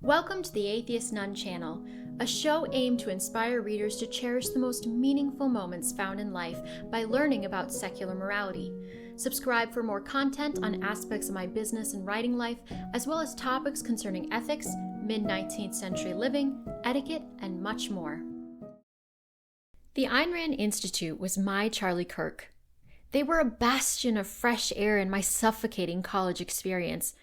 Welcome to the Atheist Nun channel, a show aimed to inspire readers to cherish the most meaningful moments found in life by learning about secular morality. Subscribe for more content on aspects of my business and writing life, as well as topics concerning ethics, mid-19th century living, etiquette, and much more. The Ayn Rand Institute was my Charlie Kirk. They were a bastion of fresh air in my suffocating college experience.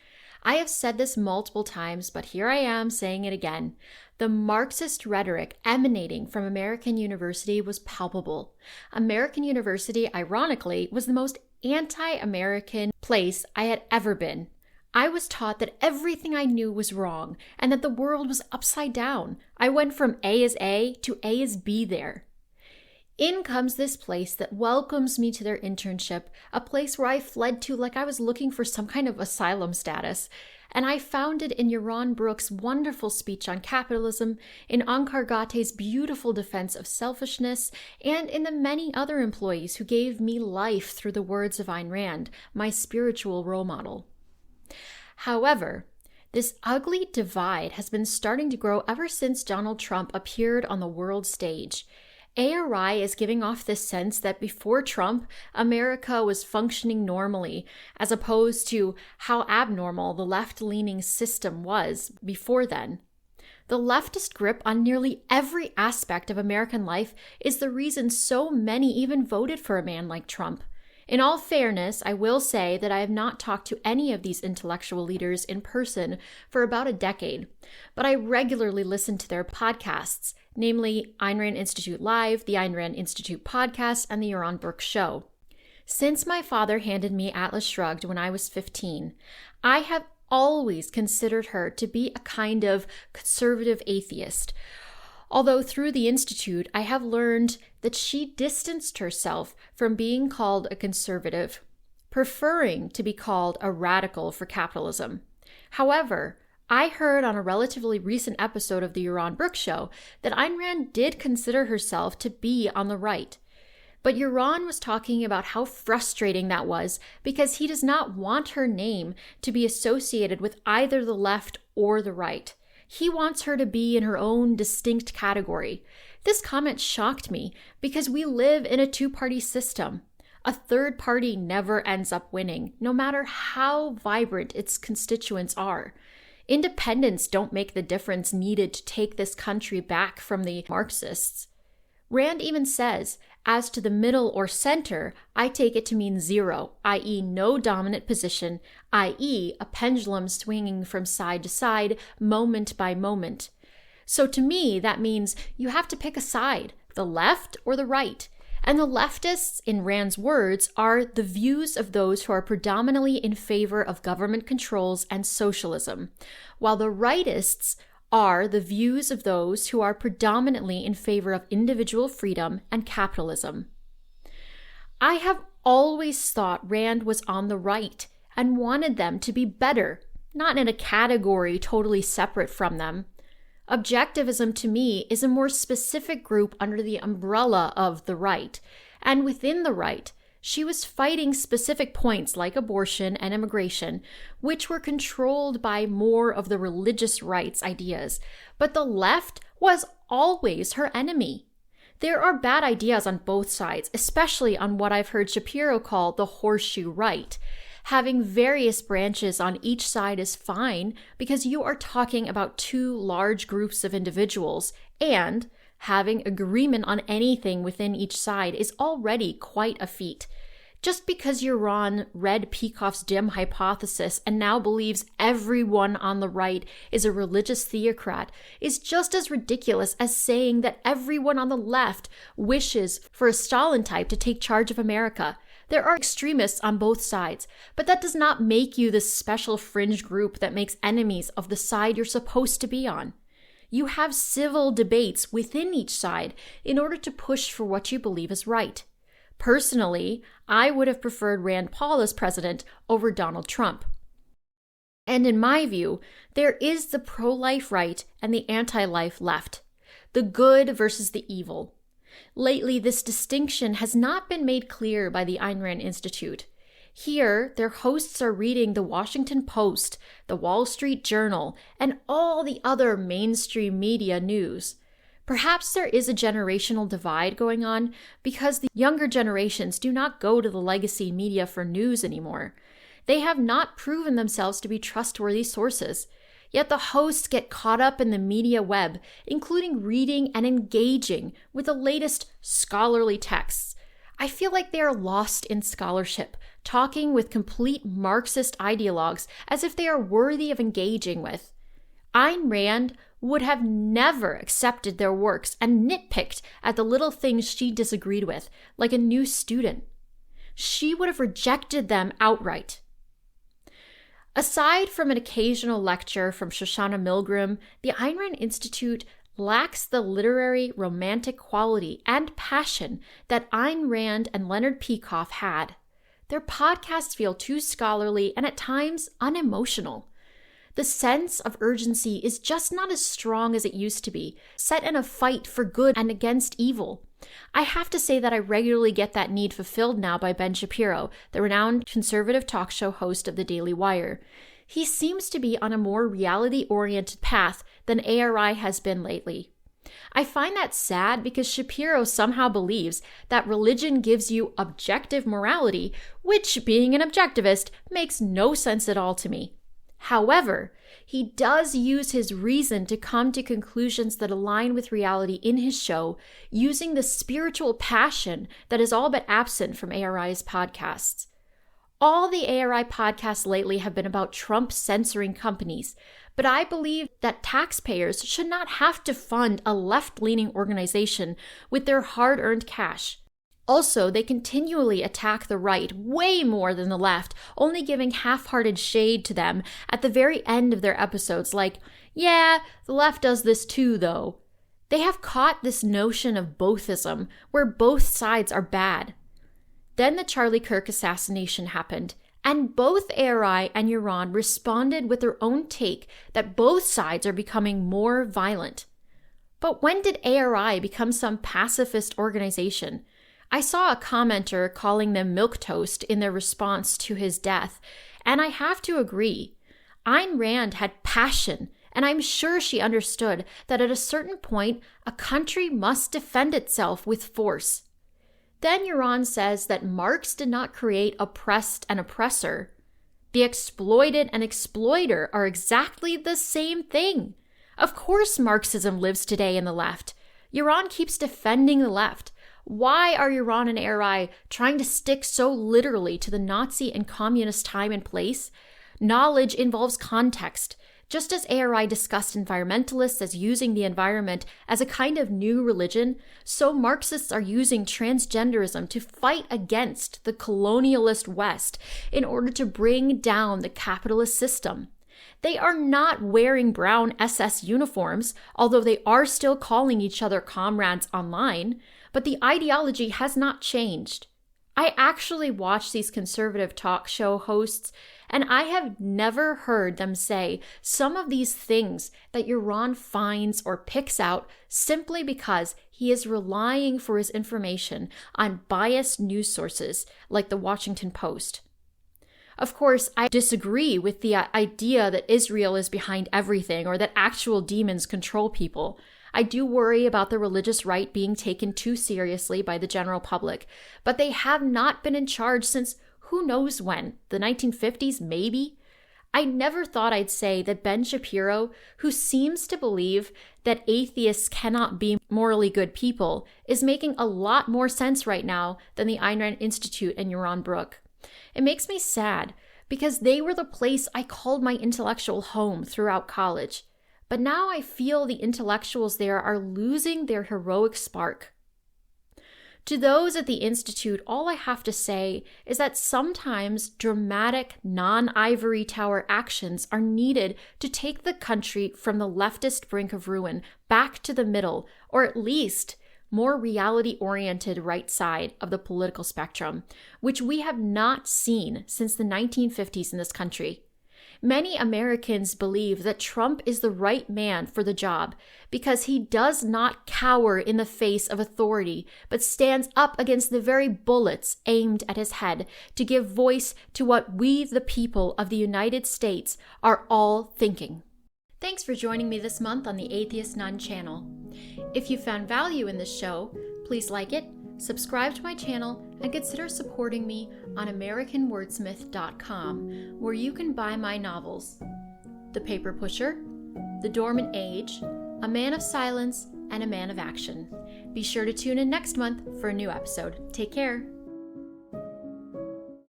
I have said this multiple times, but here I am saying it again. The Marxist rhetoric emanating from American University was palpable. American University, ironically, was the most anti-American place I had ever been. I was taught that everything I knew was wrong and that the world was upside down. I went from A is A to A is B there. In comes this place that welcomes me to their internship, a place where I fled to like I was looking for some kind of asylum status. And I found it in Yaron Brooks' wonderful speech on capitalism, in Onkar Ghatel's beautiful defense of selfishness, and in the many other employees who gave me life through the words of Ayn Rand, my spiritual role model. However, this ugly divide has been starting to grow ever since Donald Trump appeared on the world stage. ARI is giving off this sense that before Trump, America was functioning normally, as opposed to how abnormal the left-leaning system was before then. The leftist grip on nearly every aspect of American life is the reason so many even voted for a man like Trump. In all fairness, I will say that I have not talked to any of these intellectual leaders in person for about a decade, but I regularly listen to their podcasts, namely Ayn Rand Institute Live, the Ayn Rand Institute podcast, and the Yaron Brooks Show. Since my father handed me Atlas Shrugged when I was 15, I have always considered her to be a kind of conservative atheist. Although through the Institute, I have learned that she distanced herself from being called a conservative, preferring to be called a radical for capitalism. However, I heard on a relatively recent episode of the Yaron Brooks Show that Ayn Rand did consider herself to be on the right. But Yaron was talking about how frustrating that was because he does not want her name to be associated with either the left or the right. He wants her to be in her own distinct category. This comment shocked me because we live in a two-party system. A third party never ends up winning, no matter how vibrant its constituents are. Independents don't make the difference needed to take this country back from the Marxists. Rand even says, as to the middle or center, I take it to mean zero, i.e. no dominant position, i.e. a pendulum swinging from side to side, moment by moment. So to me, that means you have to pick a side, the left or the right. And the leftists, in Rand's words, are the views of those who are predominantly in favor of government controls and socialism, while the rightists are the views of those who are predominantly in favor of individual freedom and capitalism. I have always thought Rand was on the right and wanted them to be better, not in a category totally separate from them. Objectivism to me is a more specific group under the umbrella of the right, and within the right, she was fighting specific points like abortion and immigration, which were controlled by more of the religious rights ideas, but the left was always her enemy. There are bad ideas on both sides, especially on what I've heard Shapiro call the horseshoe right. Having various branches on each side is fine because you are talking about two large groups of individuals, and having agreement on anything within each side is already quite a feat. Just because Yaron read Peikoff's dim hypothesis and now believes everyone on the right is a religious theocrat is just as ridiculous as saying that everyone on the left wishes for a Stalin type to take charge of America. There are extremists on both sides, but that does not make you this special fringe group that makes enemies of the side you're supposed to be on. You have civil debates within each side in order to push for what you believe is right. Personally, I would have preferred Rand Paul as president over Donald Trump. And in my view, there is the pro-life right and the anti-life left, the good versus the evil. Lately, this distinction has not been made clear by the Ayn Rand Institute. Here, their hosts are reading the Washington Post, the Wall Street Journal, and all the other mainstream media news. Perhaps there is a generational divide going on because the younger generations do not go to the legacy media for news anymore. They have not proven themselves to be trustworthy sources. Yet the hosts get caught up in the media web, including reading and engaging with the latest scholarly texts. I feel like they are lost in scholarship, talking with complete Marxist ideologues as if they are worthy of engaging with. Ayn Rand would have never accepted their works and nitpicked at the little things she disagreed with, like a new student. She would have rejected them outright. Aside from an occasional lecture from Shoshana Milgram, the Ayn Rand Institute lacks the literary, romantic quality and passion that Ayn Rand and Leonard Peikoff had. Their podcasts feel too scholarly and at times unemotional. The sense of urgency is just not as strong as it used to be, set in a fight for good and against evil. I have to say that I regularly get that need fulfilled now by Ben Shapiro, the renowned conservative talk show host of The Daily Wire. He seems to be on a more reality-oriented path than ARI has been lately. I find that sad because Shapiro somehow believes that religion gives you objective morality, which, being an objectivist, makes no sense at all to me. However, he does use his reason to come to conclusions that align with reality in his show, using the spiritual passion that is all but absent from ARI's podcasts. All the ARI podcasts lately have been about Trump censoring companies, but I believe that taxpayers should not have to fund a left-leaning organization with their hard-earned cash. Also, they continually attack the right way more than the left, only giving half-hearted shade to them at the very end of their episodes like, yeah, the left does this too, though. They have caught this notion of bothism, where both sides are bad. Then the Charlie Kirk assassination happened, and both ARI and Iran responded with their own take that both sides are becoming more violent. But when did ARI become some pacifist organization? I saw a commenter calling them milquetoast in their response to his death, and I have to agree. Ayn Rand had passion, and I'm sure she understood that at a certain point, a country must defend itself with force. Then Iran says that Marx did not create oppressed and oppressor. The exploited and exploiter are exactly the same thing. Of course Marxism lives today in the left. Iran keeps defending the left. Why are Iran and ARI trying to stick so literally to the Nazi and communist time and place? Knowledge involves context. Just as ARI discussed environmentalists as using the environment as a kind of new religion, so Marxists are using transgenderism to fight against the colonialist West in order to bring down the capitalist system. They are not wearing brown SS uniforms, although they are still calling each other comrades online, but the ideology has not changed. I actually watch these conservative talk show hosts, and I have never heard them say some of these things that Iran finds or picks out simply because he is relying for his information on biased news sources like the Washington Post. Of course, I disagree with the idea that Israel is behind everything or that actual demons control people. I do worry about the religious right being taken too seriously by the general public, but they have not been in charge since who knows when, the 1950s maybe? I never thought I'd say that Ben Shapiro, who seems to believe that atheists cannot be morally good people, is making a lot more sense right now than the Ayn Rand Institute and Yaron Brook. It makes me sad because they were the place I called my intellectual home throughout college. But now I feel the intellectuals there are losing their heroic spark. To those at the Institute, all I have to say is that sometimes dramatic, non-ivory tower actions are needed to take the country from the leftist brink of ruin back to the middle, or at least more reality-oriented right side of the political spectrum, which we have not seen since the 1950s in this country. Many Americans believe that Trump is the right man for the job because he does not cower in the face of authority, but stands up against the very bullets aimed at his head to give voice to what we, the people of the United States, are all thinking. Thanks for joining me this month on the Atheist Nun channel. If you found value in this show, please like it, subscribe to my channel, and consider supporting me on AmericanWordsmith.com, where you can buy my novels, The Paper Pusher, The Dormant Age, A Man of Silence, and A Man of Action. Be sure to tune in next month for a new episode. Take care.